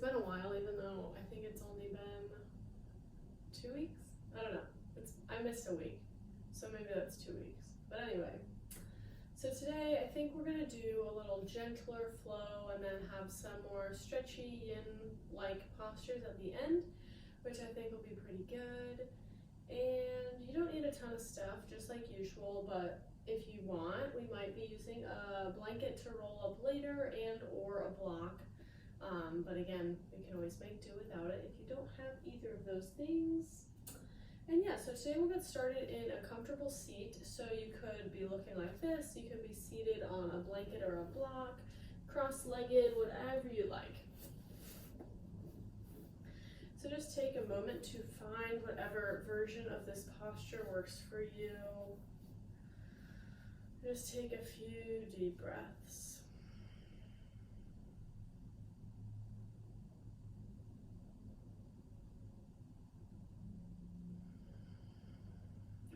been a while, even though I think it's only been 2 weeks. I don't know. I missed a week, so maybe that's 2 weeks. But anyway, so today I think we're gonna do a little gentler flow and then have some more stretchy yin-like postures at the end, which I think will be pretty good. And you don't need a ton of stuff, just like usual, but if you want, we might be using a blanket to roll up later and or a block. But again, we can always make do without it if you don't have either of those things. And yeah, so today we'll get started in a comfortable seat. So you could be looking like this, you could be seated on a blanket or a block, cross-legged, whatever you like. So just take a moment to find whatever version of this posture works for you. Just take a few deep breaths.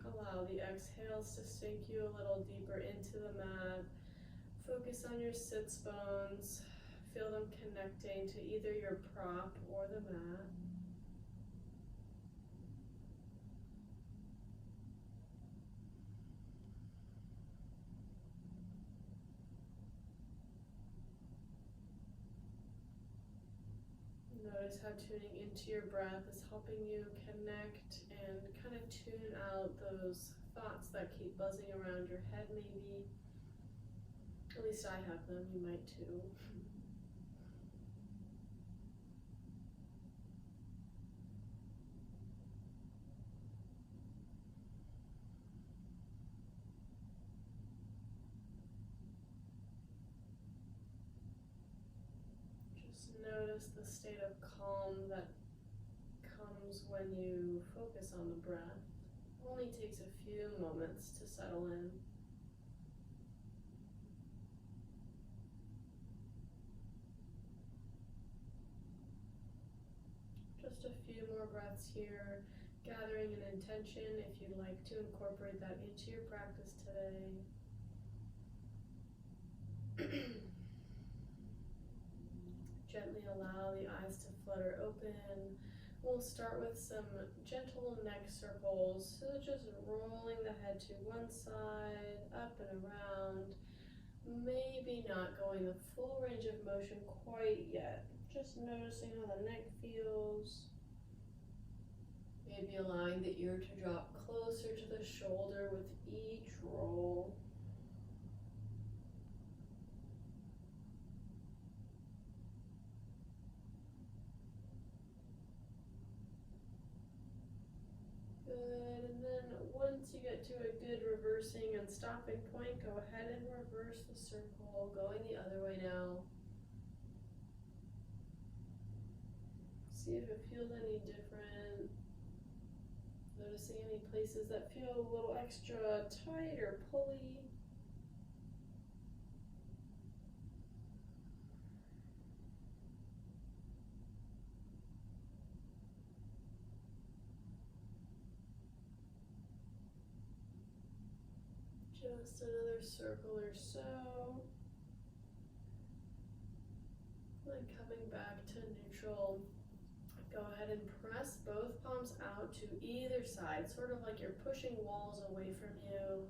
Allow the exhales to sink you a little deeper into the mat. Focus on your sits bones. Feel them connecting to either your prop or the mat. Notice how tuning into your breath is helping you connect and kind of tune out those thoughts that keep buzzing around your head maybe. At least I have them, you might too. Notice the state of calm that comes when you focus on the breath. It only takes a few moments to settle in. Just a few more breaths here, gathering an intention if you'd like to incorporate that into your practice today. Gently allow the eyes to flutter open. We'll start with some gentle neck circles, so just rolling the head to one side, up and around. Maybe not going the full range of motion quite yet. Just noticing how the neck feels. Maybe allowing the ear to drop closer to the shoulder with each roll. Good, and then once you get to a good reversing and stopping point, go ahead and reverse the circle, going the other way now. See if it feels any different. Noticing any places that feel a little extra tight or pulley. Just another circle or so. Then coming back to neutral, go ahead and press both palms out to either side, sort of like you're pushing walls away from you.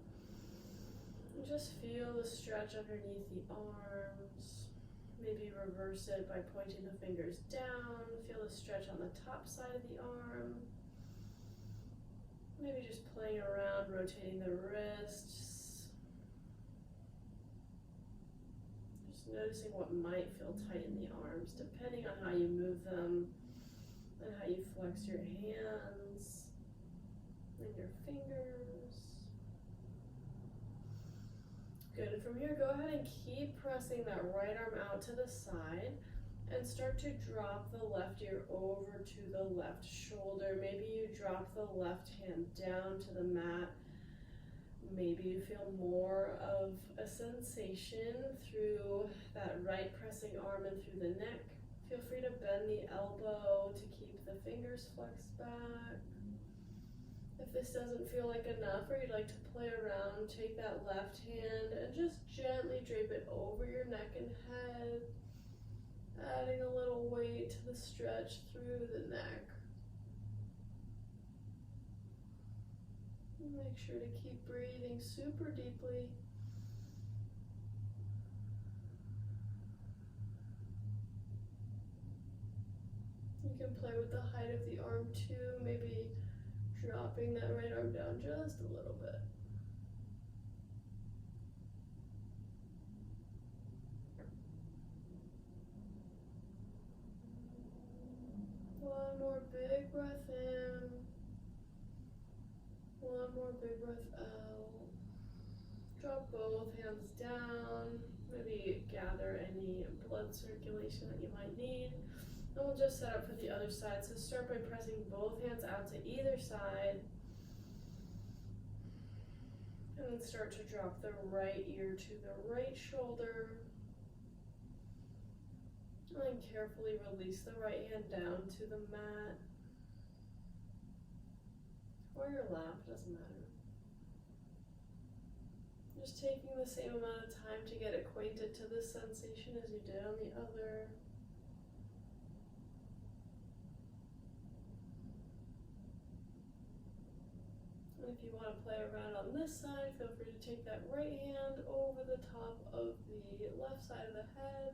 And just feel the stretch underneath the arms. Maybe reverse it by pointing the fingers down. Feel the stretch on the top side of the arm. Maybe just playing around, rotating the wrists. Just noticing what might feel tight in the arms, depending on how you move them and how you flex your hands and your fingers. Good, and from here, go ahead and keep pressing that right arm out to the side and start to drop the left ear over to the left shoulder. Maybe you drop the left hand down to the mat. Maybe you feel more of a sensation through that right pressing arm and through the neck. Feel free to bend the elbow to keep the fingers flexed back. If this doesn't feel like enough or you'd like to play around, take that left hand and just gently drape it over your neck and head Adding a little weight to the stretch through the neck. Make sure to keep breathing super deeply. You can play with the height of the arm too, maybe dropping that right arm down just a little bit. One more big breath in. One more big breath out. Drop both hands down. Maybe gather any blood circulation that you might need. And we'll just set up for the other side. So start by pressing both hands out to either side. And then start to drop the right ear to the right shoulder. And then carefully release the right hand down to the mat. Or your lap, doesn't matter. Just taking the same amount of time to get acquainted to this sensation as you did on the other. And if you want to play around on this side, feel free to take that right hand over the top of the left side of the head.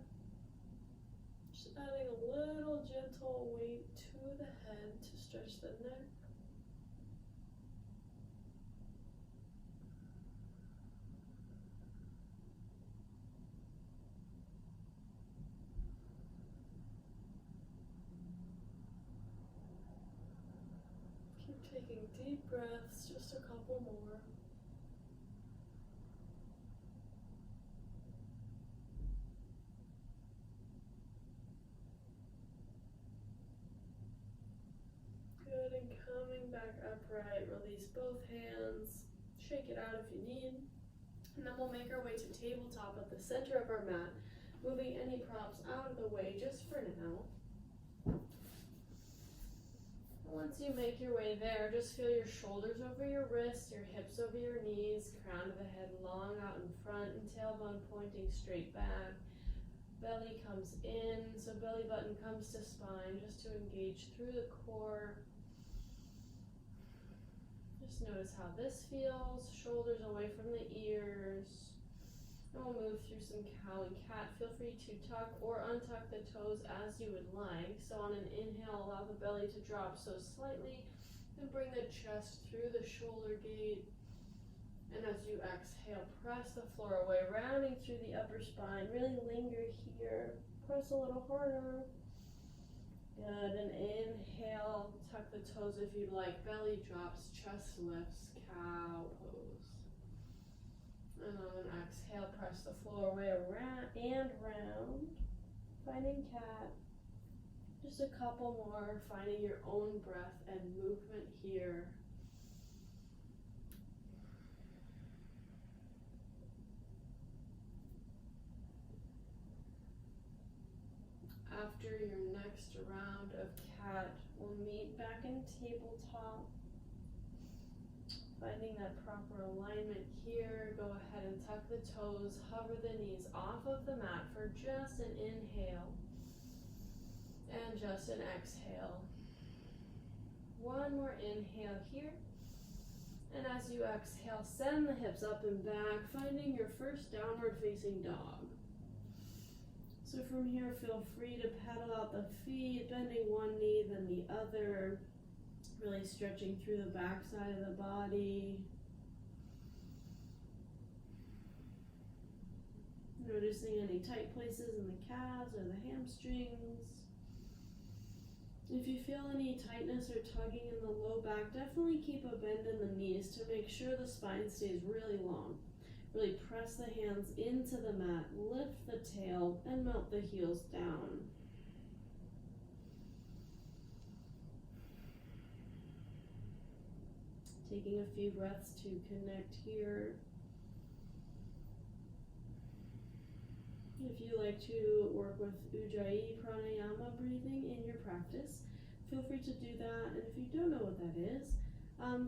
Just adding a little gentle weight to the head to stretch the neck. Taking deep breaths, just a couple more. Good, and coming back upright, release both hands, shake it out if you need. And then we'll make our way to tabletop at the center of our mat, moving any props out of the way just for now. Once you make your way there, just feel your shoulders over your wrists, your hips over your knees, crown of the head long out in front and tailbone pointing straight back. Belly comes in, so belly button comes to spine just to engage through the core. Just notice how this feels, shoulders away from the ears. And we'll move through some cow and cat. Feel free to tuck or untuck the toes as you would like. So on an inhale, allow the belly to drop so slightly and bring the chest through the shoulder gate. And as you exhale, press the floor away, rounding through the upper spine. Really linger here. Press a little harder. Good, and inhale, tuck the toes if you'd like. Belly drops, chest lifts, cow pose. And on an exhale, press the floor away around and round. Finding cat. Just a couple more, finding your own breath and movement here. After your next round of cat, we'll meet back in tabletop. Finding that proper alignment here, go ahead and tuck the toes, hover the knees off of the mat for just an inhale and just an exhale. One more inhale here. And as you exhale, send the hips up and back, finding your first downward facing dog. So from here, feel free to pedal out the feet, bending one knee, then the other. Really stretching through the back side of the body. Noticing any tight places in the calves or the hamstrings. If you feel any tightness or tugging in the low back, definitely keep a bend in the knees to make sure the spine stays really long. Really press the hands into the mat, lift the tail, and melt the heels down. Taking a few breaths to connect here. If you like to work with Ujjayi Pranayama breathing in your practice, feel free to do that. And if you don't know what that is,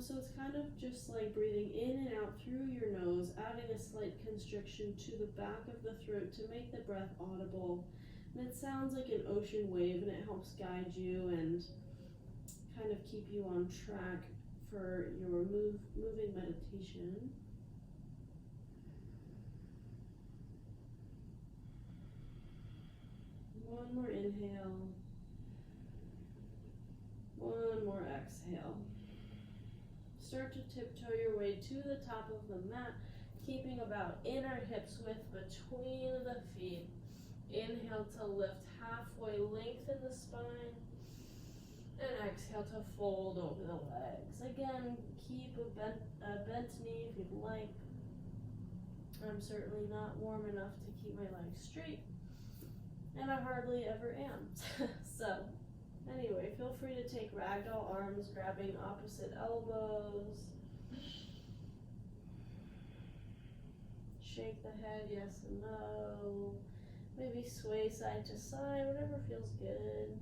so it's kind of just like breathing in and out through your nose, adding a slight constriction to the back of the throat to make the breath audible, And it sounds like an ocean wave, and it helps guide you and kind of keep you on track for your moving meditation. One more inhale. One more exhale. Start to tiptoe your way to the top of the mat, keeping about inner hips width between the feet. Inhale to lift halfway, lengthen the spine, and exhale to fold over the legs. Again, keep a bent knee if you'd like. I'm certainly not warm enough to keep my legs straight, and I hardly ever am. So, anyway, feel free to take ragdoll arms, grabbing opposite elbows. Shake the head, yes and no. Maybe sway side to side, whatever feels good.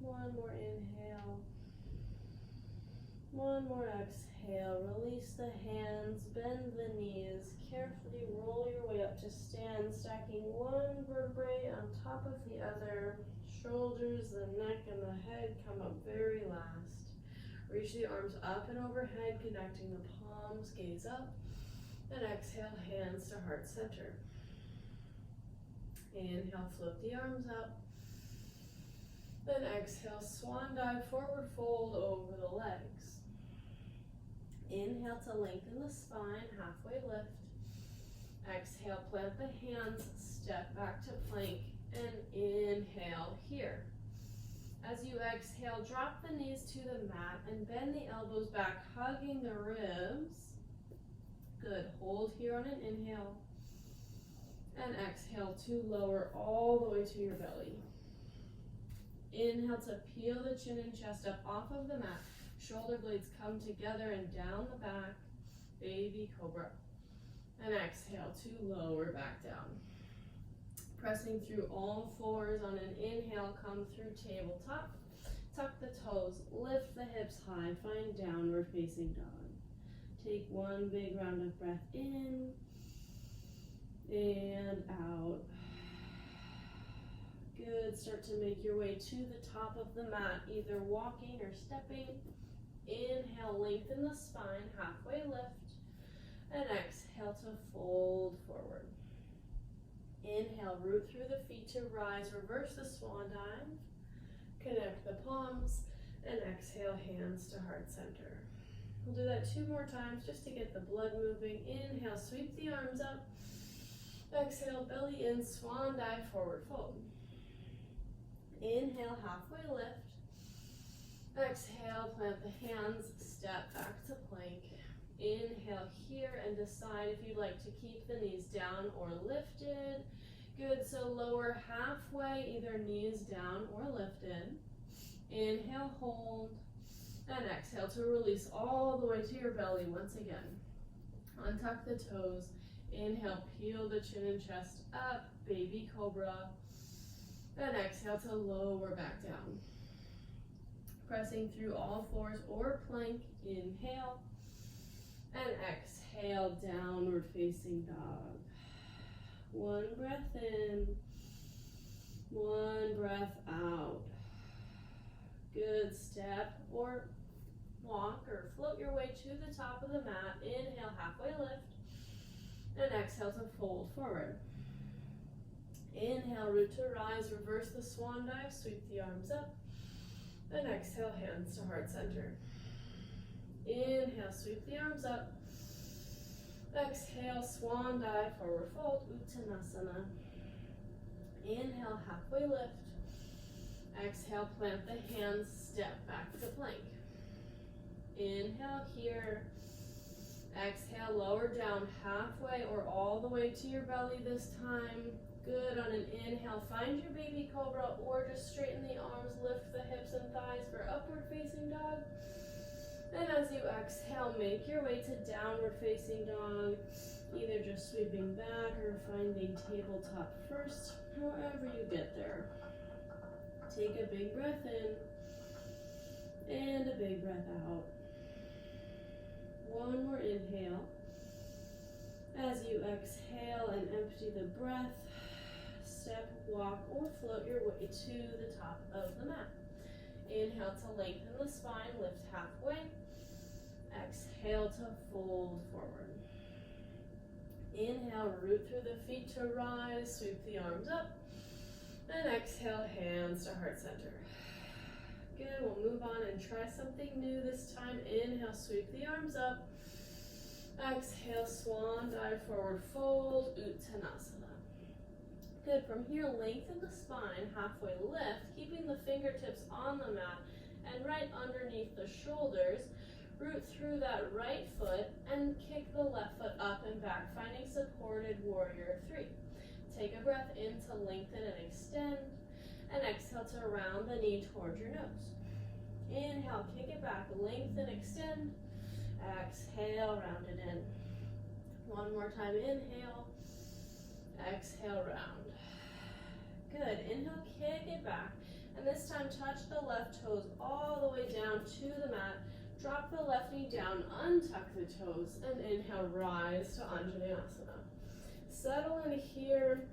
One more inhale. One more exhale. Release the hands, bend the knees. Carefully roll your way up to stand, stacking one vertebrae on top of the other. Shoulders, the neck, and the head come up very last. Reach the arms up and overhead, connecting the palms, gaze up. And exhale, hands to heart center. Inhale, float the arms up. Then exhale, swan dive, forward fold over the legs. Inhale to lengthen the spine, halfway lift. Exhale, plant the hands, step back to plank, and inhale here. As you exhale, drop the knees to the mat and bend the elbows back, hugging the ribs. Good, hold here on an inhale. And exhale to lower all the way to your belly. Inhale to peel the chin and chest up off of the mat. Shoulder blades come together and down the back. Baby cobra. And exhale to lower back down. Pressing through all fours on an inhale, come through tabletop. Tuck the toes, lift the hips high, find downward facing dog. Take one big round of breath in and out. Good, start to make your way to the top of the mat, either walking or stepping. Inhale, lengthen the spine, halfway lift, and exhale to fold forward. Inhale, root through the feet to rise, reverse the swan dive, connect the palms, and exhale, hands to heart center. We'll do that 2 more times just to get the blood moving. Inhale, sweep the arms up. Exhale, belly in, swan dive, forward fold. Inhale, halfway lift. Exhale, plant the hands, step back to plank. Inhale here and decide if you'd like to keep the knees down or lifted. Good, so lower halfway, either knees down or lifted. Inhale, hold, and exhale to release all the way to your belly once again. Untuck the toes. Inhale, peel the chin and chest up, baby cobra. And exhale to lower back down. Pressing through all fours or plank, inhale. And exhale, downward facing dog. One breath in, one breath out. Good, step or walk or float your way to the top of the mat. Inhale, halfway lift. And exhale to fold forward. Inhale, root to rise, reverse the swan dive, sweep the arms up. And exhale, hands to heart center. Inhale, sweep the arms up. Exhale, swan dive, forward fold, Uttanasana. Inhale, halfway lift. Exhale, plant the hands, step back to plank. Inhale here. Exhale, lower down halfway or all the way to your belly this time. Good, on an inhale, find your baby cobra or just straighten the arms, lift the hips and thighs for upward facing dog. And as you exhale, make your way to downward facing dog. Either just sweeping back or finding tabletop first, however you get there. Take a big breath in and a big breath out. One more inhale. As you exhale and empty the breath, step, walk, or float your way to the top of the mat. Inhale to lengthen the spine, lift halfway. Exhale to fold forward. Inhale, root through the feet to rise, sweep the arms up. And exhale, hands to heart center. Good, we'll move on and try something new this time. Inhale, sweep the arms up. Exhale, swan dive, forward fold, Uttanasana. Good, from here, lengthen the spine, halfway lift, keeping the fingertips on the mat and right underneath the shoulders. Root through that right foot and kick the left foot up and back, finding supported warrior 3. Take a breath in to lengthen and extend, and exhale to round the knee towards your nose. Inhale, kick it back, lengthen, extend. Exhale, round it in. One more time, inhale. Exhale, round. Good, inhale, kick it back. And this time, touch the left toes all the way down to the mat. Drop the left knee down, untuck the toes, and inhale, rise to Anjaneyasana. Settle in here.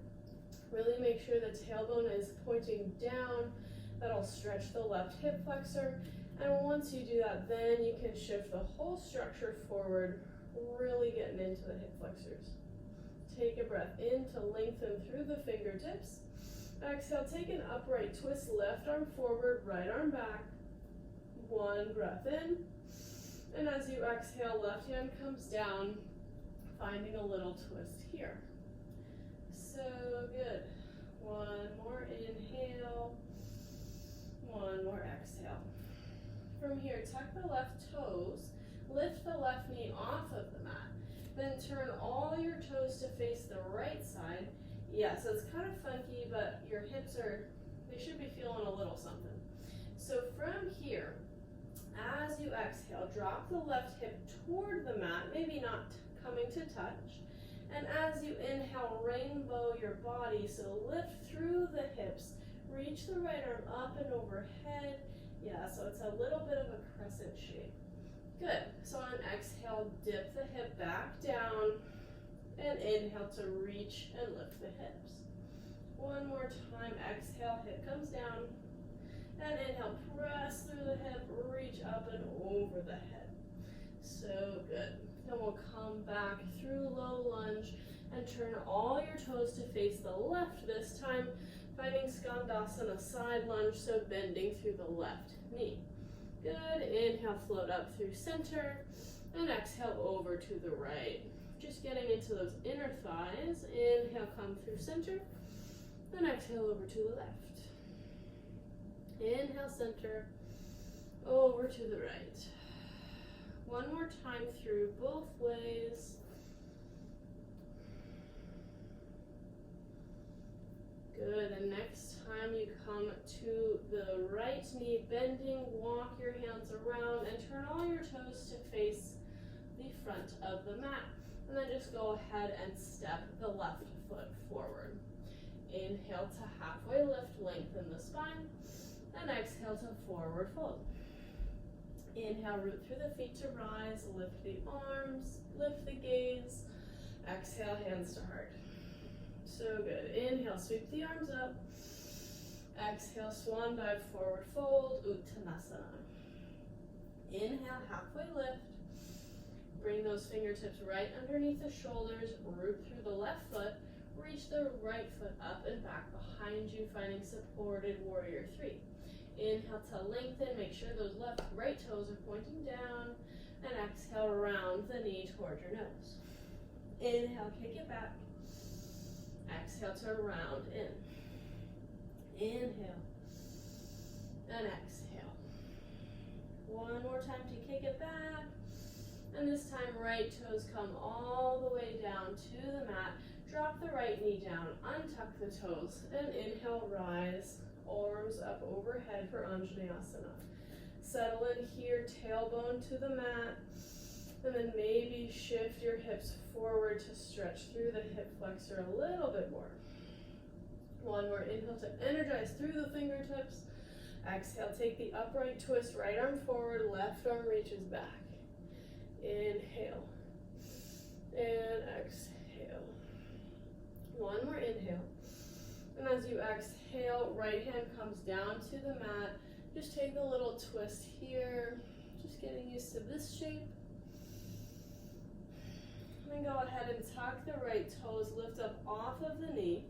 Really make sure the tailbone is pointing down. That'll stretch the left hip flexor. And once you do that, then you can shift the whole structure forward, really getting into the hip flexors. Take a breath in to lengthen through the fingertips. Exhale, take an upright twist, left arm forward, right arm back. One breath in. And as you exhale, left hand comes down, finding a little twist here. So good. One more inhale. One more exhale. From here, tuck the left toes, lift the left knee off of the mat, then turn all your toes to face the right side. Yeah, so it's kind of funky, but your hips they should be feeling a little something. So from here, as you exhale, drop the left hip toward the mat, maybe not coming to touch. And as you inhale, rainbow your body, so lift through the hips, reach the right arm up and overhead. Yeah, so it's a little bit of a crescent shape. Good, so on exhale, dip the hip back down, and inhale to reach and lift the hips. One more time, exhale, hip comes down, and inhale, press through the hip, reach up and over the head. So good. Then we'll come back through low lunge and turn all your toes to face the left this time, finding Skandasana side lunge, so bending through the left knee. Good, inhale, float up through center, and exhale over to the right. Just getting into those inner thighs. Inhale, come through center, and exhale over to the left. Inhale, center, over to the right. One more time through both ways. Good, and next time you come to the right knee, bending, walk your hands around and turn all your toes to face the front of the mat. And then just go ahead and step the left foot forward. Inhale to halfway lift, lengthen the spine, and exhale to forward fold. Inhale, root through the feet to rise, lift the arms, lift the gaze. Exhale, hands to heart. So good. Inhale, sweep the arms up. Exhale, swan dive, forward fold, Uttanasana. Inhale, halfway lift. Bring those fingertips right underneath the shoulders, root through the left foot, reach the right foot up and back behind you, finding supported warrior 3. Inhale to lengthen, make sure those right toes are pointing down, and exhale, round the knee toward your nose. Inhale, kick it back. Exhale to round in. Inhale, and exhale. One more time to kick it back. And this time, right toes come all the way down to the mat. Drop the right knee down, untuck the toes, and inhale, rise. Arms up overhead for Anjaneyasana. Settle in here, tailbone to the mat, and then maybe shift your hips forward forward to stretch through the hip flexor a little bit more. One more inhale to energize through the fingertips. Exhale, take the upright twist, right arm forward, left arm reaches back. Inhale and exhale. One more inhale. And as you exhale, right hand comes down to the mat. Just take a little twist here. Just getting used to this shape. And then go ahead and tuck the right toes, lift up off of the knee.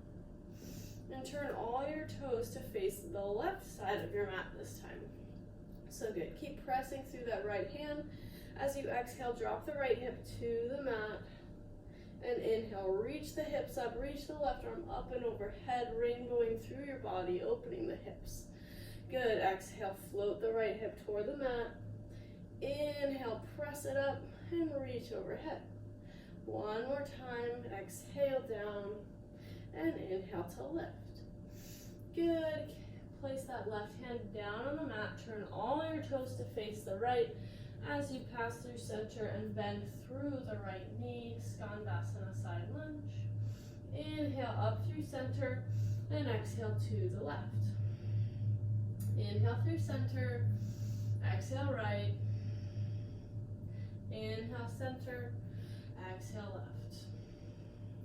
And turn all your toes to face the left side of your mat this time. So good. Keep pressing through that right hand. As you exhale, drop the right hip to the mat. And inhale, reach the hips up, reach the left arm up and overhead, ring going through your body, opening the hips. Good. Exhale, float the right hip toward the mat. Inhale, press it up and reach overhead. One more time. Exhale down. And inhale to lift. Good. Place that left hand down on the mat. Turn all your toes to face the right as you pass through center and bend through the right knee. Skandasana side lunge. Inhale up through center and exhale to the left. Inhale through center. Exhale right. Inhale center. Exhale left.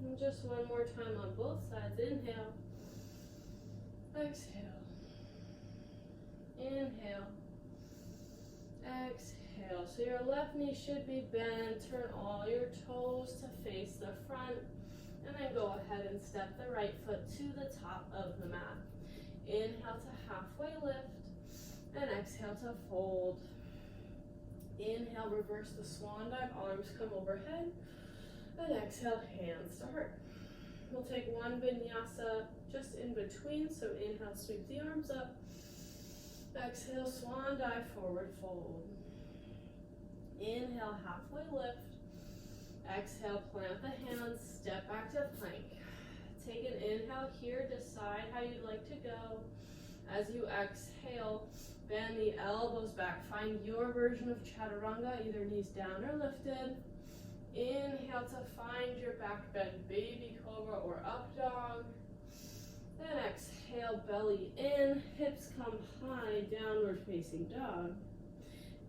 And just one more time on both sides. Inhale. Exhale. Inhale. Exhale. So your left knee should be bent. Turn all your toes to face the front. And then go ahead and step the right foot to the top of the mat. Inhale to halfway lift. And exhale to fold. Inhale, reverse the swan dive. Arms come overhead. And exhale, hands to heart. We'll take one vinyasa just in between. So inhale, sweep the arms up. Exhale, swan dive, forward fold. Inhale, halfway lift. Exhale, plant the hands, step back to plank. Take an inhale here, decide how you'd like to go. As you exhale, bend the elbows back. Find your version of chaturanga, either knees down or lifted. Inhale to find your back bend, baby cobra or up dog. Then exhale, belly in, hips come high, downward facing dog.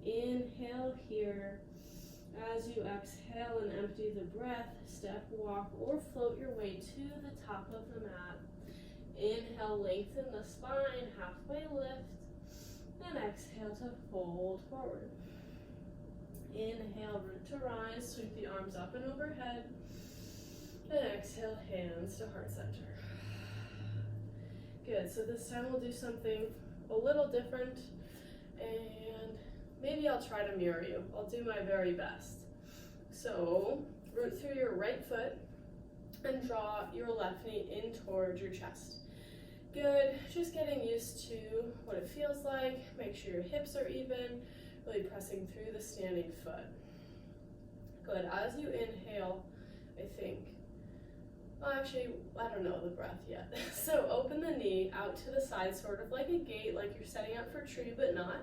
Inhale here. As you exhale and empty the breath, step, walk, or float your way to the top of the mat. Inhale, lengthen the spine, halfway lift. Then exhale to fold forward. Inhale, root to rise, sweep the arms up and overhead. And exhale, hands to heart center. Good, so this time we'll do something a little different, and maybe I'll try to mirror you. I'll do my very best. So, root through your right foot and draw your left knee in towards your chest. Good, just getting used to what it feels like. Make sure your hips are even. Really pressing through the standing foot. Good. As you inhale, I think, well, actually, I don't know the breath yet. So open the knee out to the side, sort of like a gate, like you're setting up for tree, but not.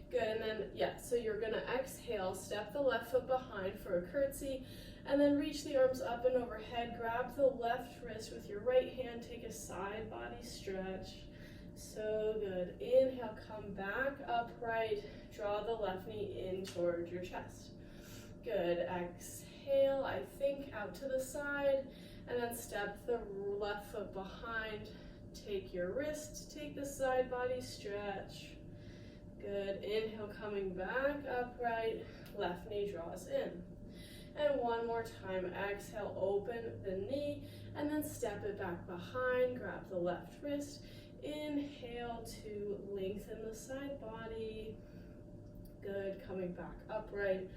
Good. And then, yeah, so you're going to exhale, step the left foot behind for a curtsy, and then reach the arms up and overhead. Grab the left wrist with your right hand. Take a side body stretch. So good. Inhale, come back upright. Draw the left knee in towards your chest. Good. Exhale, I think, out to the side, and then step the left foot behind. Take your wrist, take the side body stretch. Good. Inhale, coming back upright. Left knee draws in. And one more time. Exhale, open the knee, and then step it back behind. Grab the left wrist. Inhale to lengthen the side body. Good, coming back upright,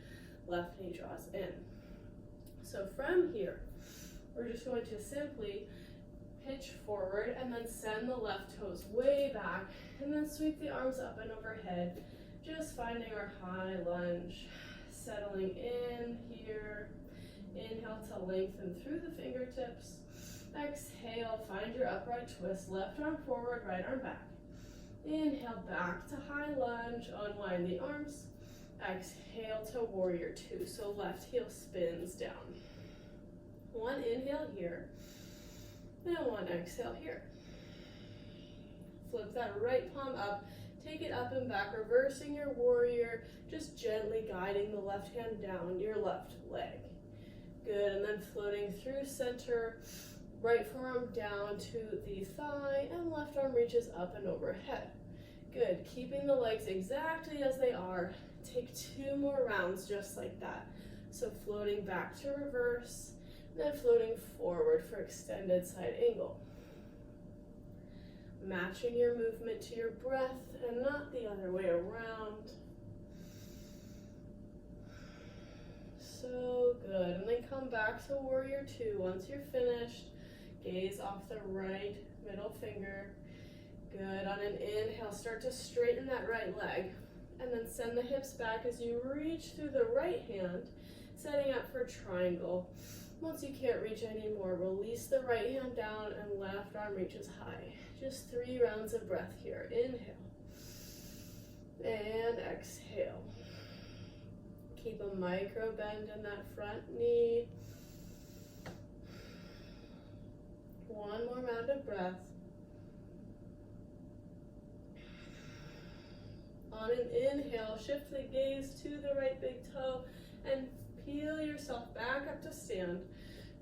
left knee draws in. So from here, we're just going to simply pitch forward and then send the left toes way back and then sweep the arms up and overhead, just finding our high lunge, settling in here. Inhale to lengthen through the fingertips. Exhale, find your upright twist, left arm forward, right arm back. Inhale, back to high lunge, unwind the arms. Exhale to warrior two, so left heel spins down. One inhale here, and one exhale here. Flip that right palm up, take it up and back, reversing your warrior, just gently guiding the left hand down your left leg. Good, and then floating through center, right forearm down to the thigh, and left arm reaches up and overhead. Good, keeping the legs exactly as they are. Take 2 more rounds just like that. So floating back to reverse, then floating forward for extended side angle. Matching your movement to your breath and not the other way around. So good. And then come back to warrior 2. Once you're finished, gaze off the right middle finger. Good. On an inhale, start to straighten that right leg. And then send the hips back as you reach through the right hand, setting up for triangle. Once you can't reach anymore, release the right hand down and left arm reaches high. Just 3 rounds of breath here. Inhale and exhale. Keep a micro bend in that front knee. 1 more round of breath. On an inhale, shift the gaze to the right big toe and peel yourself back up to stand.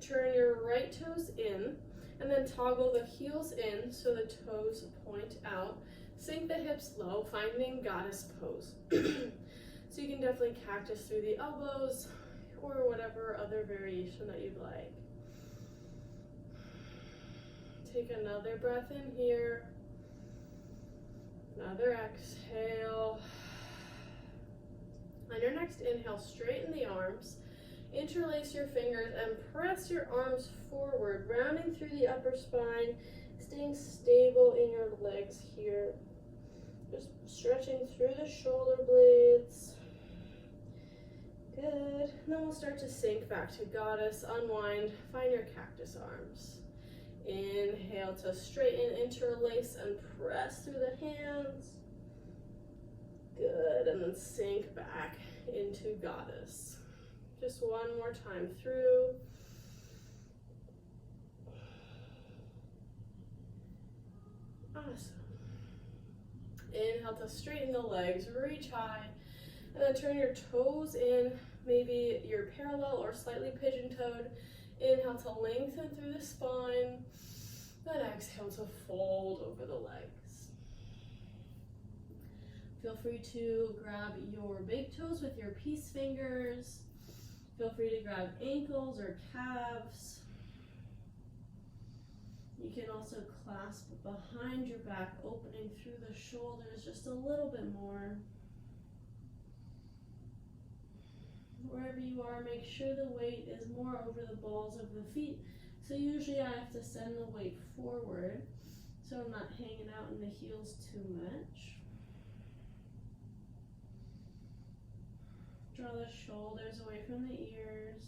Turn your right toes in and then toggle the heels in so the toes point out. Sink the hips low, finding goddess pose. So you can definitely cactus through the elbows or whatever other variation that you'd like. Take another breath in here. Another exhale. On your next inhale, straighten the arms. Interlace your fingers and press your arms forward, rounding through the upper spine, staying stable in your legs here. Just stretching through the shoulder blades. Good. And then we'll start to sink back to goddess, unwind, find your cactus arms. Inhale to straighten, interlace, and press through the hands. Good. And then sink back into goddess. Just 1 more time through. Awesome. Inhale to straighten the legs, reach high, and then turn your toes in. Maybe you're parallel or slightly pigeon-toed. Inhale to lengthen through the spine, then exhale to fold over the legs. Feel free to grab your big toes with your peace fingers. Feel free to grab ankles or calves. You can also clasp behind your back, opening through the shoulders just a little bit more. Wherever you are, make sure the weight is more over the balls of the feet. So usually I have to send the weight forward so I'm not hanging out in the heels too much. Draw the shoulders away from the ears.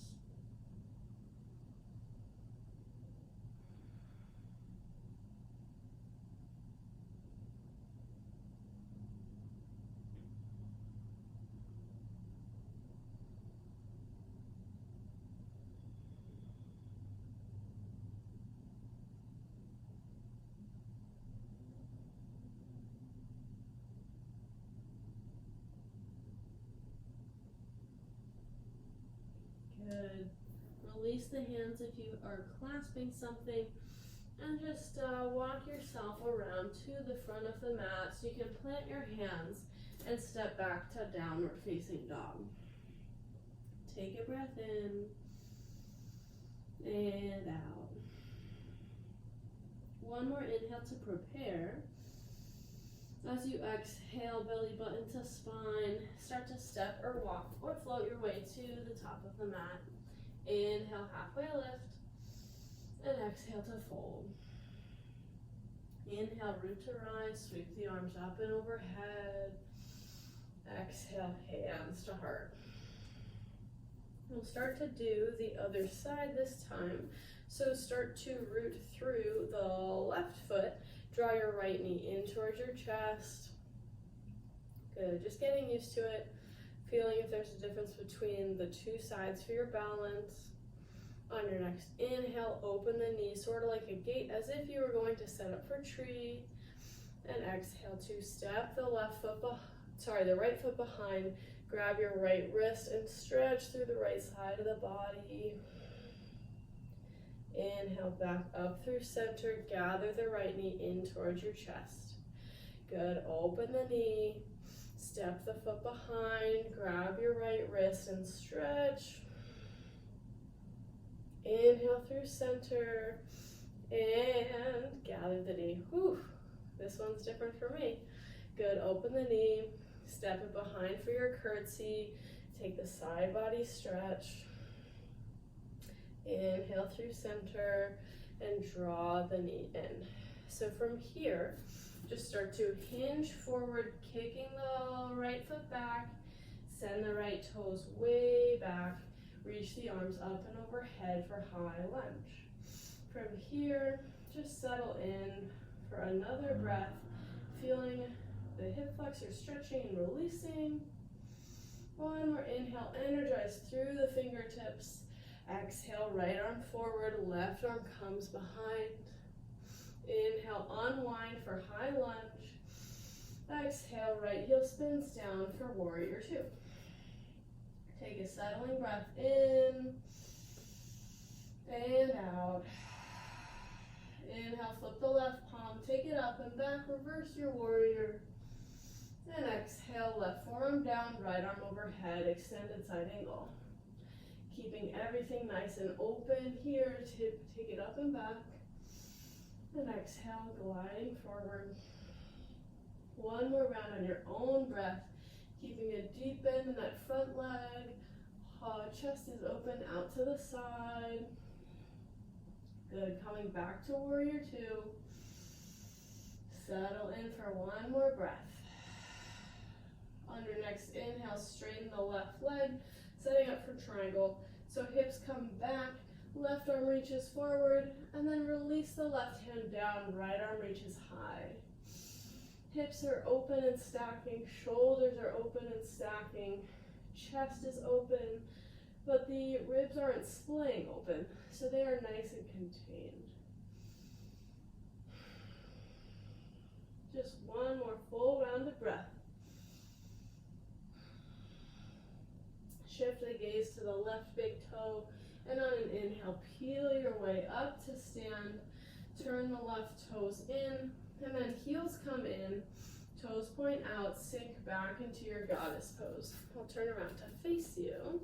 Good. Release the hands if you are clasping something, and just walk yourself around to the front of the mat so you can plant your hands and step back to downward facing dog. Take a breath in and out. 1 more inhale to prepare. As you exhale, belly button to spine, start to step or walk or float your way to the top of the mat. Inhale, halfway lift, and exhale to fold. Inhale, root to rise, sweep the arms up and overhead. Exhale, hands to heart. We'll start to do the other side this time. So start to root through the left foot. Draw your right knee in towards your chest. Good, just getting used to it. Feeling if there's a difference between the 2 sides for your balance. On your next inhale, open the knee, sort of like a gate, as if you were going to set up for tree. And exhale to step the right foot behind. Grab your right wrist and stretch through the right side of the body. Inhale back up through center. Gather the right knee in towards your chest. Good. Open the knee. Step the foot behind. Grab your right wrist and stretch. Inhale through center. And gather the knee. Whew. This one's different for me. Good. Open the knee. Step it behind for your curtsy. Take the side body stretch. Inhale through center and draw the knee in. So from here, just start to hinge forward, kicking the right foot back. Send the right toes way back. Reach the arms up and overhead for high lunge. From here, just settle in for another breath, feeling the hip flexor stretching and releasing. One more inhale, energize through the fingertips. Exhale, right arm forward, left arm comes behind. Inhale, unwind for high lunge. Exhale, right heel spins down for warrior two. Take a settling breath in and out. Inhale, flip the left palm, take it up and back, reverse your warrior. And exhale, left forearm down, right arm overhead, extended side angle. Keeping everything nice and open here, take it up and back. And exhale, gliding forward. One more round on your own breath, keeping a deep bend in that front leg. Chest is open out to the side. Good, coming back to warrior two. Settle in for one more breath. On your next inhale, straighten the left leg, setting up for triangle. So hips come back, left arm reaches forward, and then release the left hand down, right arm reaches high. Hips are open and stacking, shoulders are open and stacking, chest is open, but the ribs aren't splaying open, so they are nice and contained. Just one more full round of breath. Shift the gaze to the left big toe, and on an inhale, peel your way up to stand. Turn the left toes in, and then heels come in, toes point out, sink back into your goddess pose. I'll turn around to face you.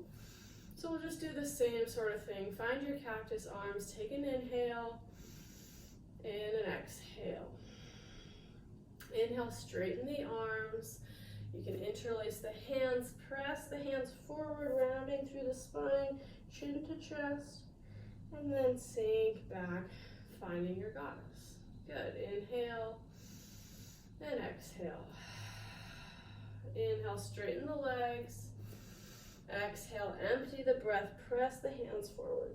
So we'll just do the same sort of thing. Find your cactus arms, take an inhale, and an exhale. Inhale, straighten the arms. You can interlace the hands, press the hands forward, rounding through the spine, chin to chest, and then sink back, finding your goddess. Good, inhale and exhale. Inhale, straighten the legs. Exhale, empty the breath, press the hands forward.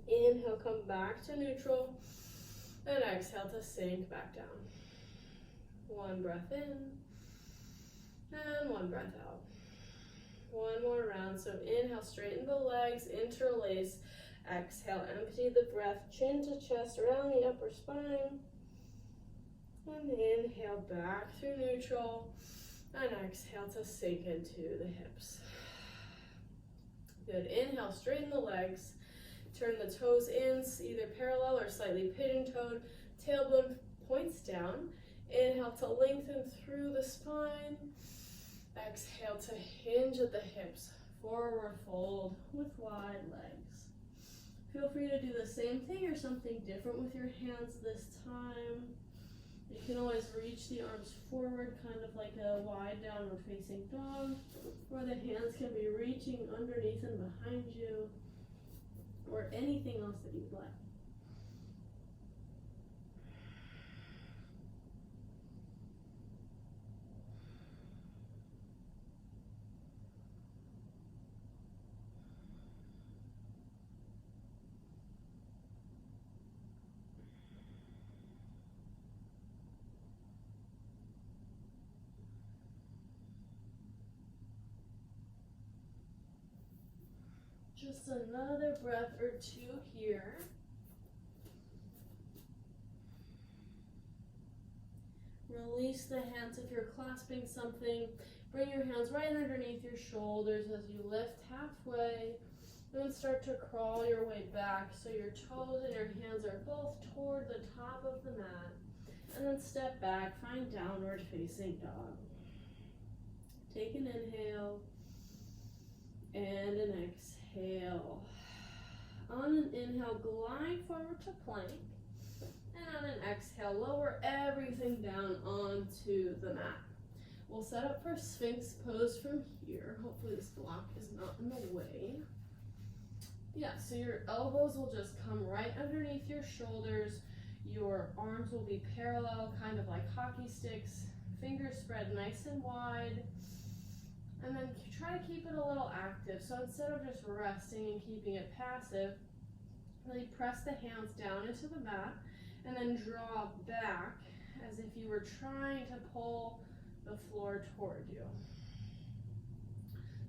Inhale, come back to neutral, and exhale to sink back down. One breath in, and one breath out. One more round, so inhale, straighten the legs, interlace. Exhale, empty the breath, chin to chest, around the upper spine. And inhale, back through neutral, and exhale to sink into the hips. Good, inhale, straighten the legs, turn the toes in, either parallel or slightly pigeon-toed, tailbone points down. Inhale to lengthen through the spine. Exhale to hinge at the hips, forward fold with wide legs. Feel free to do the same thing or something different with your hands this time. You can always reach the arms forward, kind of like a wide downward facing dog, or the hands can be reaching underneath and behind you, or anything else that you'd like. Just another breath or two here. Release the hands if you're clasping something. Bring your hands right underneath your shoulders as you lift halfway. Then start to crawl your way back so your toes and your hands are both toward the top of the mat. And then step back, find downward facing dog. Take an inhale and an exhale. On an inhale, glide forward to plank. And on an exhale, lower everything down onto the mat. We'll set up for Sphinx pose from here. Hopefully this block is not in the way. Yeah, so your elbows will just come right underneath your shoulders. Your arms will be parallel, kind of like hockey sticks. Fingers spread nice and wide. And then try to keep it a little active. So instead of just resting and keeping it passive, really press the hands down into the mat and then draw back as if you were trying to pull the floor toward you.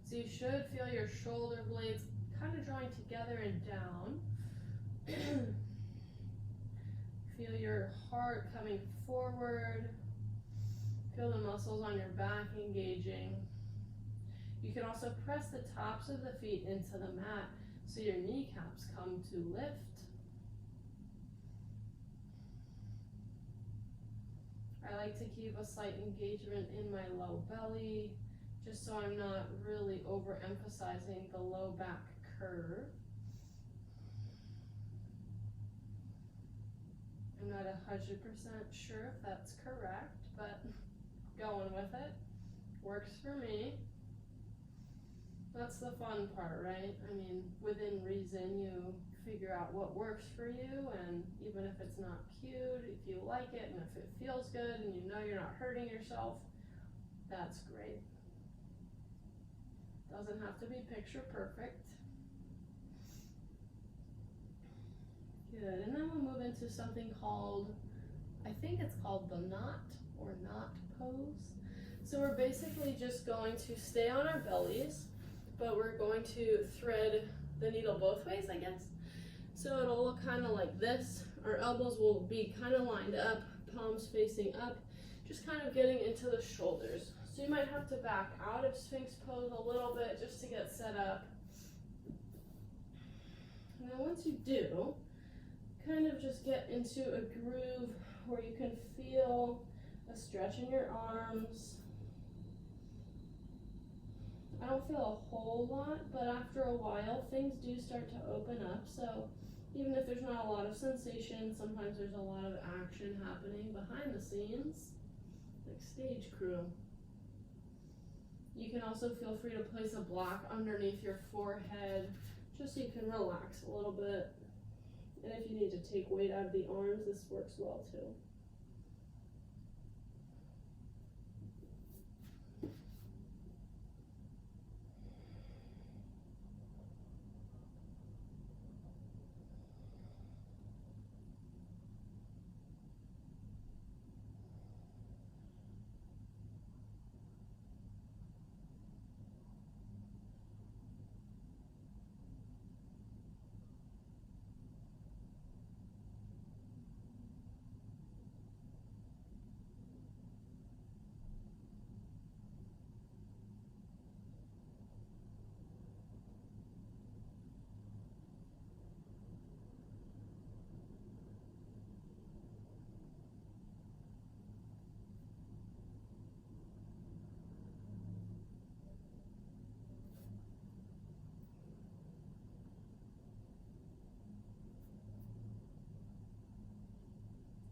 So you should feel your shoulder blades kind of drawing together and down. Feel your heart coming forward. Feel the muscles on your back engaging. You can also press the tops of the feet into the mat so your kneecaps come to lift. I like to keep a slight engagement in my low belly, just so I'm not really overemphasizing the low back curve. I'm not 100% sure if that's correct, but going with it works for me. That's the fun part, right? I mean, within reason, you figure out what works for you, and even if it's not cute, if you like it and if it feels good and you know you're not hurting yourself, that's great. Doesn't have to be picture perfect. Good, and then we'll move into something called, I think it's called the knot or knot pose. So we're basically just going to stay on our bellies, but we're going to thread the needle both ways, I guess. So it'll look kind of like this. Our elbows will be kind of lined up, palms facing up, just kind of getting into the shoulders. So you might have to back out of Sphinx pose a little bit just to get set up. And then once you do, kind of just get into a groove where you can feel a stretch in your arms. I don't feel a whole lot, but after a while, things do start to open up. So even if there's not a lot of sensation, sometimes there's a lot of action happening behind the scenes, like stage crew. You can also feel free to place a block underneath your forehead, just so you can relax a little bit. And if you need to take weight out of the arms, this works well too.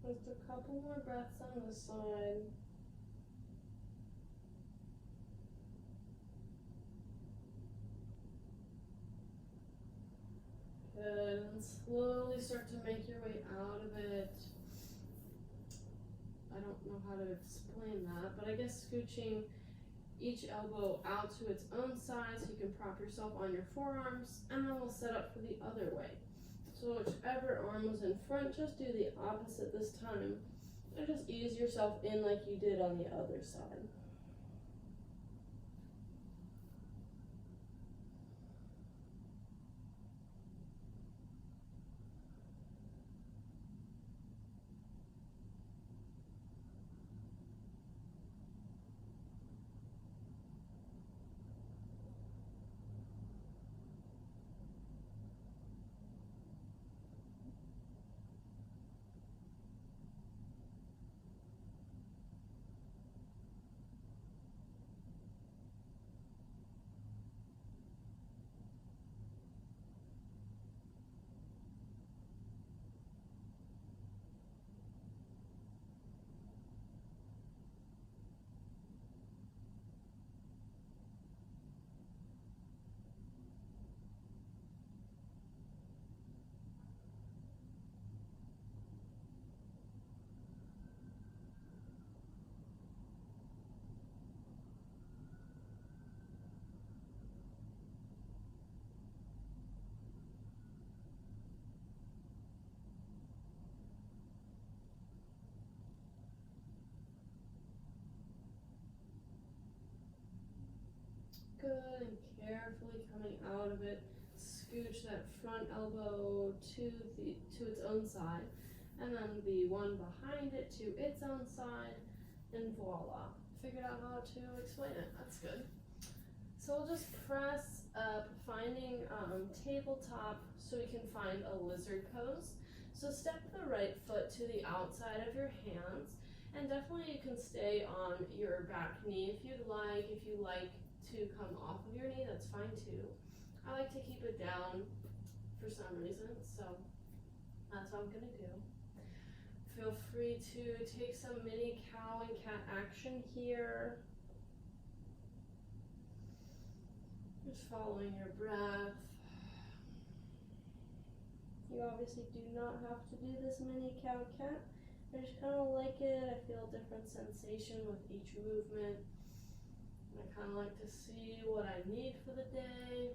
Just a couple more breaths on this side. Good, and slowly start to make your way out of it. I don't know how to explain that, but I guess scooching each elbow out to its own side so you can prop yourself on your forearms, and then we'll set up for the other way. So whichever arm was in front, just do the opposite this time, and just ease yourself in like you did on the other side. Good, and carefully coming out of it, scooch that front elbow to its own side, and then the one behind it to its own side, and voila. Figured out how to explain it. That's good. So we'll just press up, finding tabletop so we can find a lizard pose. So step the right foot to the outside of your hands, and definitely you can stay on your back knee if you'd like. If you like to come off of your knee, that's fine too. I like to keep it down for some reason, so that's what I'm gonna do. Feel free to take some mini cow and cat action here. Just following your breath. You obviously do not have to do this mini cow cat. I just kind of like it. I feel a different sensation with each movement. I kind of like to see what I need for the day.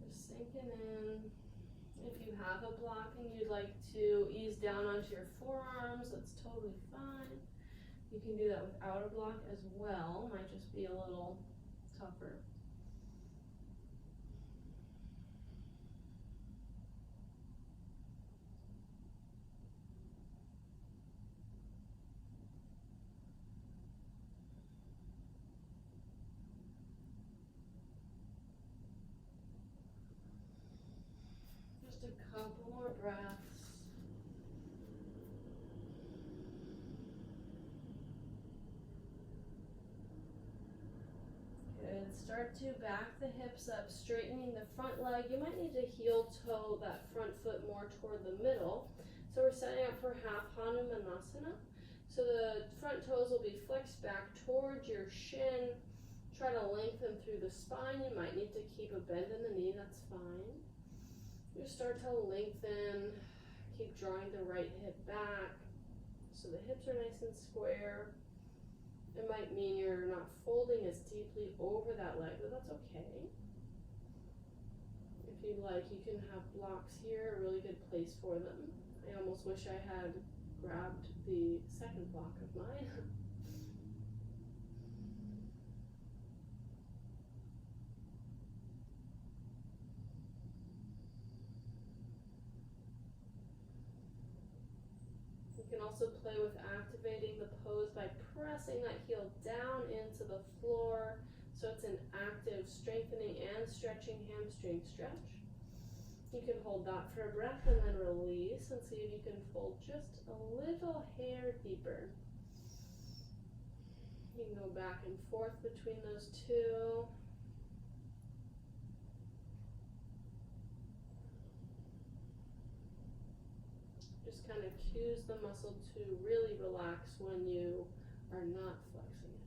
Just sinking in. If you have a block and you'd like to ease down onto your forearms, that's totally fine. You can do that without a block as well. Might just be a little tougher. Just a couple more breaths. Good. Start to back the hips up, straightening the front leg. You might need to heel toe that front foot more toward the middle. So we're setting up for half Hanumanasana. So the front toes will be flexed back towards your shin. Try to lengthen through the spine. You might need to keep a bend in the knee, that's fine. Just start to lengthen. Keep drawing the right hip back so the hips are nice and square. It might mean you're not folding as deeply over that leg, but that's okay. If you like, you can have blocks here, a really good place for them. I almost wish I had grabbed the second block of mine. You can also play with activating the pose by pressing that heel down into the floor, so it's an active strengthening and stretching hamstring stretch. You can hold that for a breath and then release and see if you can fold just a little hair deeper. You can go back and forth between those two. Just kind of cues the muscle to really relax when you are not flexing it.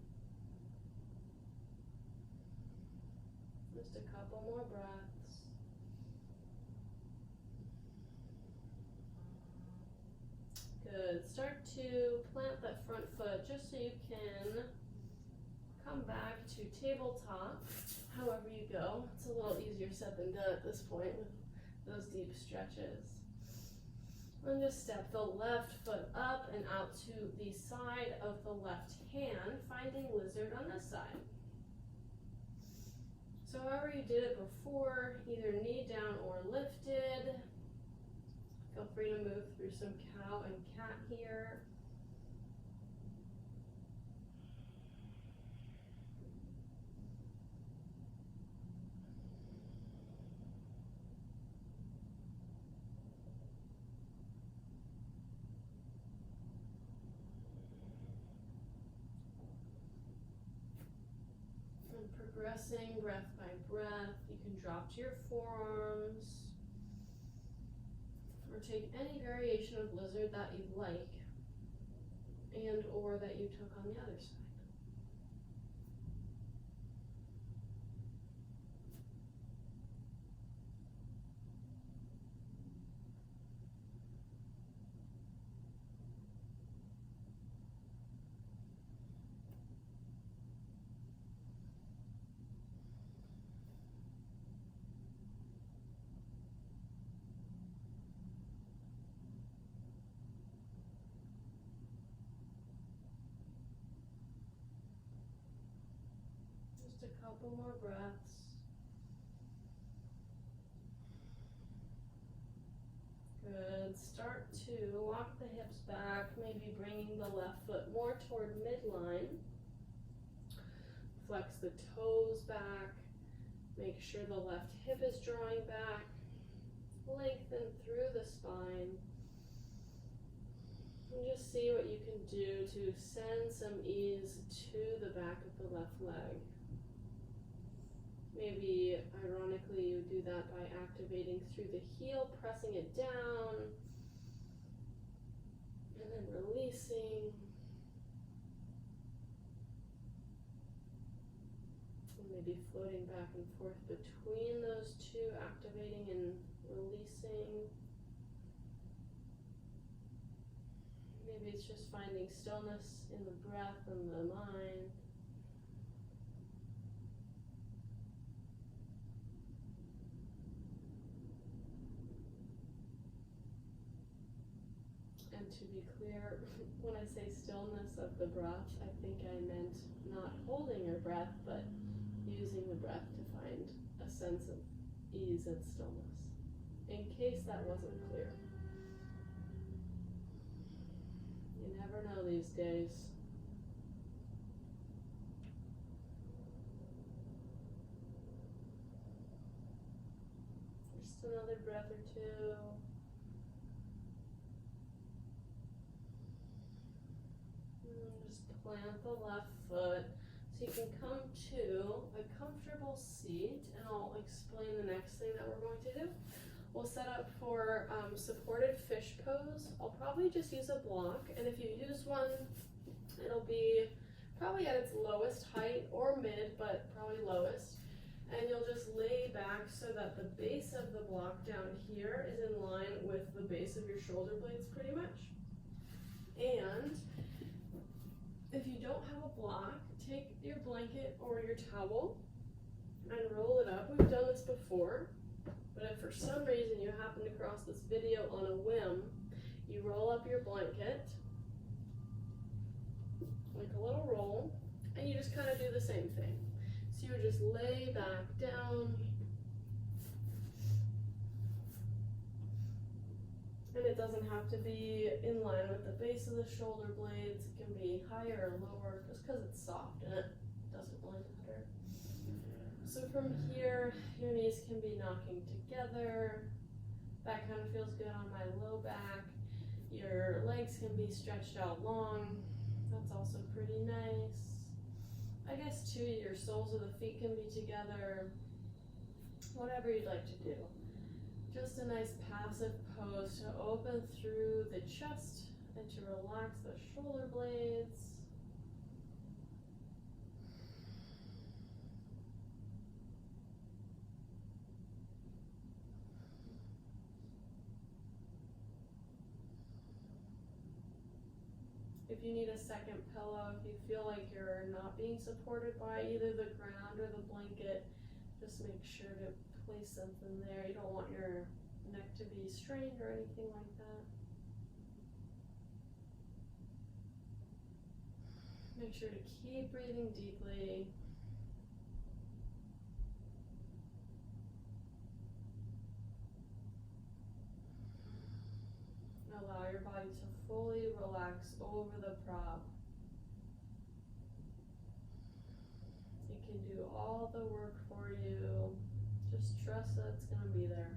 Just a couple more breaths. Good. Start to plant that front foot just so you can come back to tabletop, however you go. It's a little easier said than done at this point with those deep stretches. And just step the left foot up and out to the side of the left hand, finding lizard on this side. So however you did it before, either knee down or lifted. Feel free to move through some cow and cat here. Progressing breath by breath, you can drop to your forearms or take any variation of lizard that you like and or that you took on the other side. Just a couple more breaths. Good. Start to walk the hips back, maybe bringing the left foot more toward midline. Flex the toes back. Make sure the left hip is drawing back. Lengthen through the spine. And just see what you can do to send some ease to the back of the left leg. Maybe, ironically, you do that by activating through the heel, pressing it down, and then releasing. And maybe floating back and forth between those two, activating and releasing. Maybe it's just finding stillness in the breath and the mind. And to be clear, when I say stillness of the breath, I think I meant not holding your breath, but using the breath to find a sense of ease and stillness, in case that wasn't clear. You never know these days. Just another breath or two. Just plant the left foot so you can come to a comfortable seat, and I'll explain the next thing that we're going to do. We'll set up for supported fish pose. I'll probably just use a block, and if you use one, it'll be probably at its lowest height or mid, but probably lowest. And you'll just lay back so that the base of the block down here is in line with the base of your shoulder blades pretty much. And if you don't have a block, take your blanket or your towel and roll it up. We've done this before, but if for some reason you happen to cross this video on a whim, you roll up your blanket like a little roll, and you just kind of do the same thing. So you would just lay back down, and it doesn't have to be in line with the base of the shoulder blades. It can be higher or lower, just because it's soft and it doesn't really matter. So from here, your knees can be knocking together. That kind of feels good on my low back. Your legs can be stretched out long. That's also pretty nice. I guess too, your soles of the feet can be together. Whatever you'd like to do. Just a nice passive pose to open through the chest and to relax the shoulder blades. If you need a second pillow, if you feel like you're not being supported by either the ground or the blanket, just make sure to place something there. You don't want your neck to be strained or anything like that. Make sure to keep breathing deeply. Allow your body to fully relax over the prop. It can do all the work for you. Just trust that it's going to be there.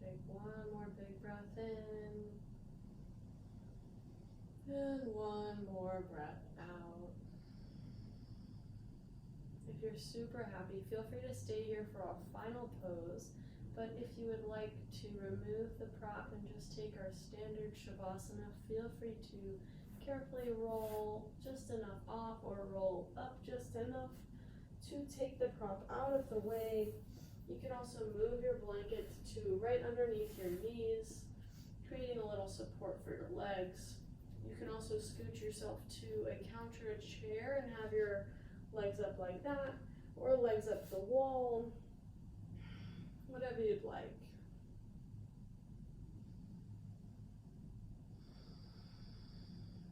Take one more big breath in. And one more breath out. If you're super happy, feel free to stay here for our final pose. But if you would like to remove the prop and just take our standard Shavasana, feel free to carefully roll just enough off or roll up just enough to take the prop out of the way. You can also move your blanket to right underneath your knees, creating a little support for your legs. You can also scoot yourself to a counter chair and have your legs up like that, or legs up the wall, whatever you'd like.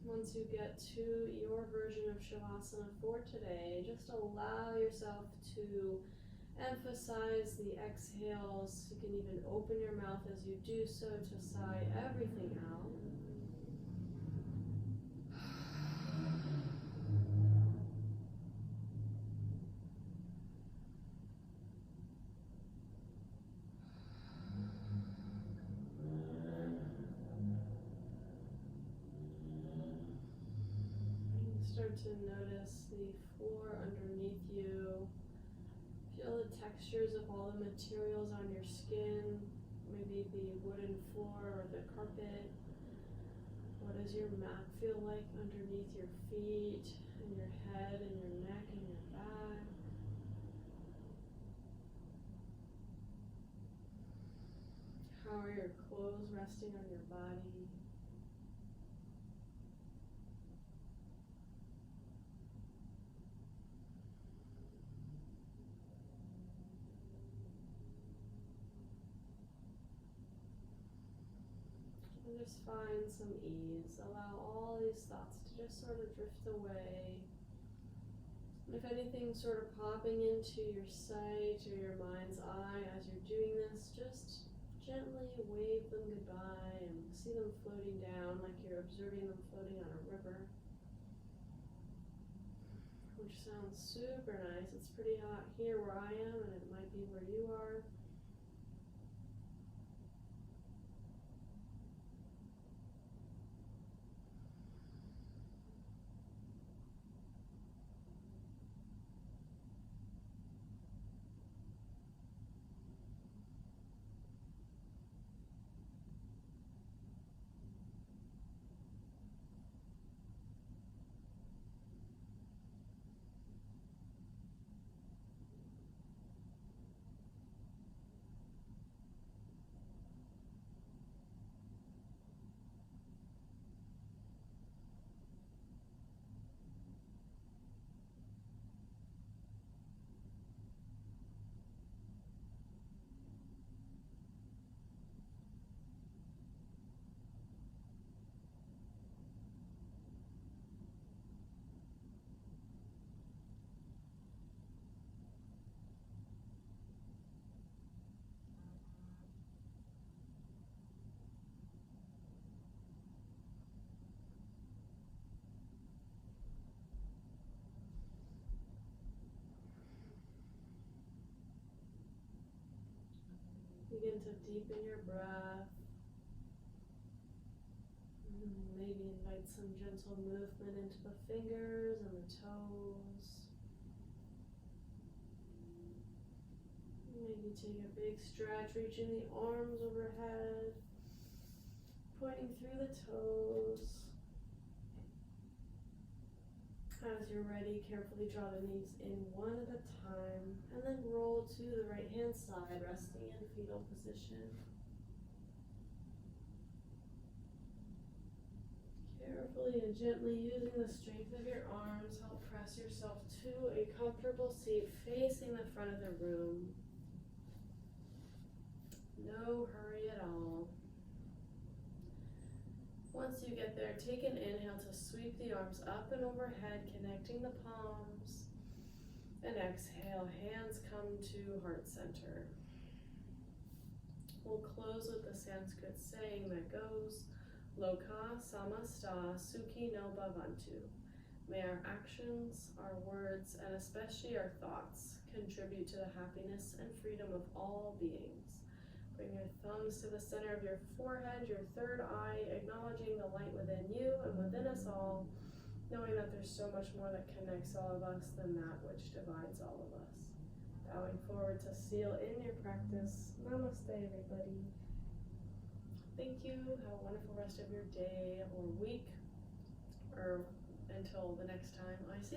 Once you get to your version of Shavasana for today, just allow yourself to emphasize the exhales. You can even open your mouth as you do so to sigh everything out. Start to notice the floor underneath you. Feel the textures of all the materials on your skin, maybe the wooden floor or the carpet. What does your mat feel like underneath your feet and your head and your neck and your back? How are your clothes resting on your body? And just find some ease. Allow all these thoughts to just sort of drift away. And if anything's sort of popping into your sight or your mind's eye as you're doing this, just gently wave them goodbye and see them floating down like you're observing them floating on a river. Which sounds super nice. It's pretty hot here where I am, and it might be where you are. Begin to deepen your breath. Maybe invite some gentle movement into the fingers and the toes. Maybe take a big stretch, reaching the arms overhead, pointing through the toes. As you're ready, carefully draw the knees in one at a time, and then roll to the right hand side, resting in fetal position. Carefully and gently, using the strength of your arms, help press yourself to a comfortable seat facing the front of the room. No hurry at all. Once you get there, take an inhale to sweep the arms up and overhead, connecting the palms. And exhale, hands come to heart center. We'll close with the Sanskrit saying that goes, Loka samasta sukhi no bhavantu. May our actions, our words, and especially our thoughts contribute to the happiness and freedom of all beings. Bring your thumbs to the center of your forehead, your third eye, acknowledging the light within you and within us all, knowing that there's so much more that connects all of us than that which divides all of us. Bowing forward to seal in your practice. Namaste, everybody. Thank you. Have a wonderful rest of your day or week, or until the next time I see you.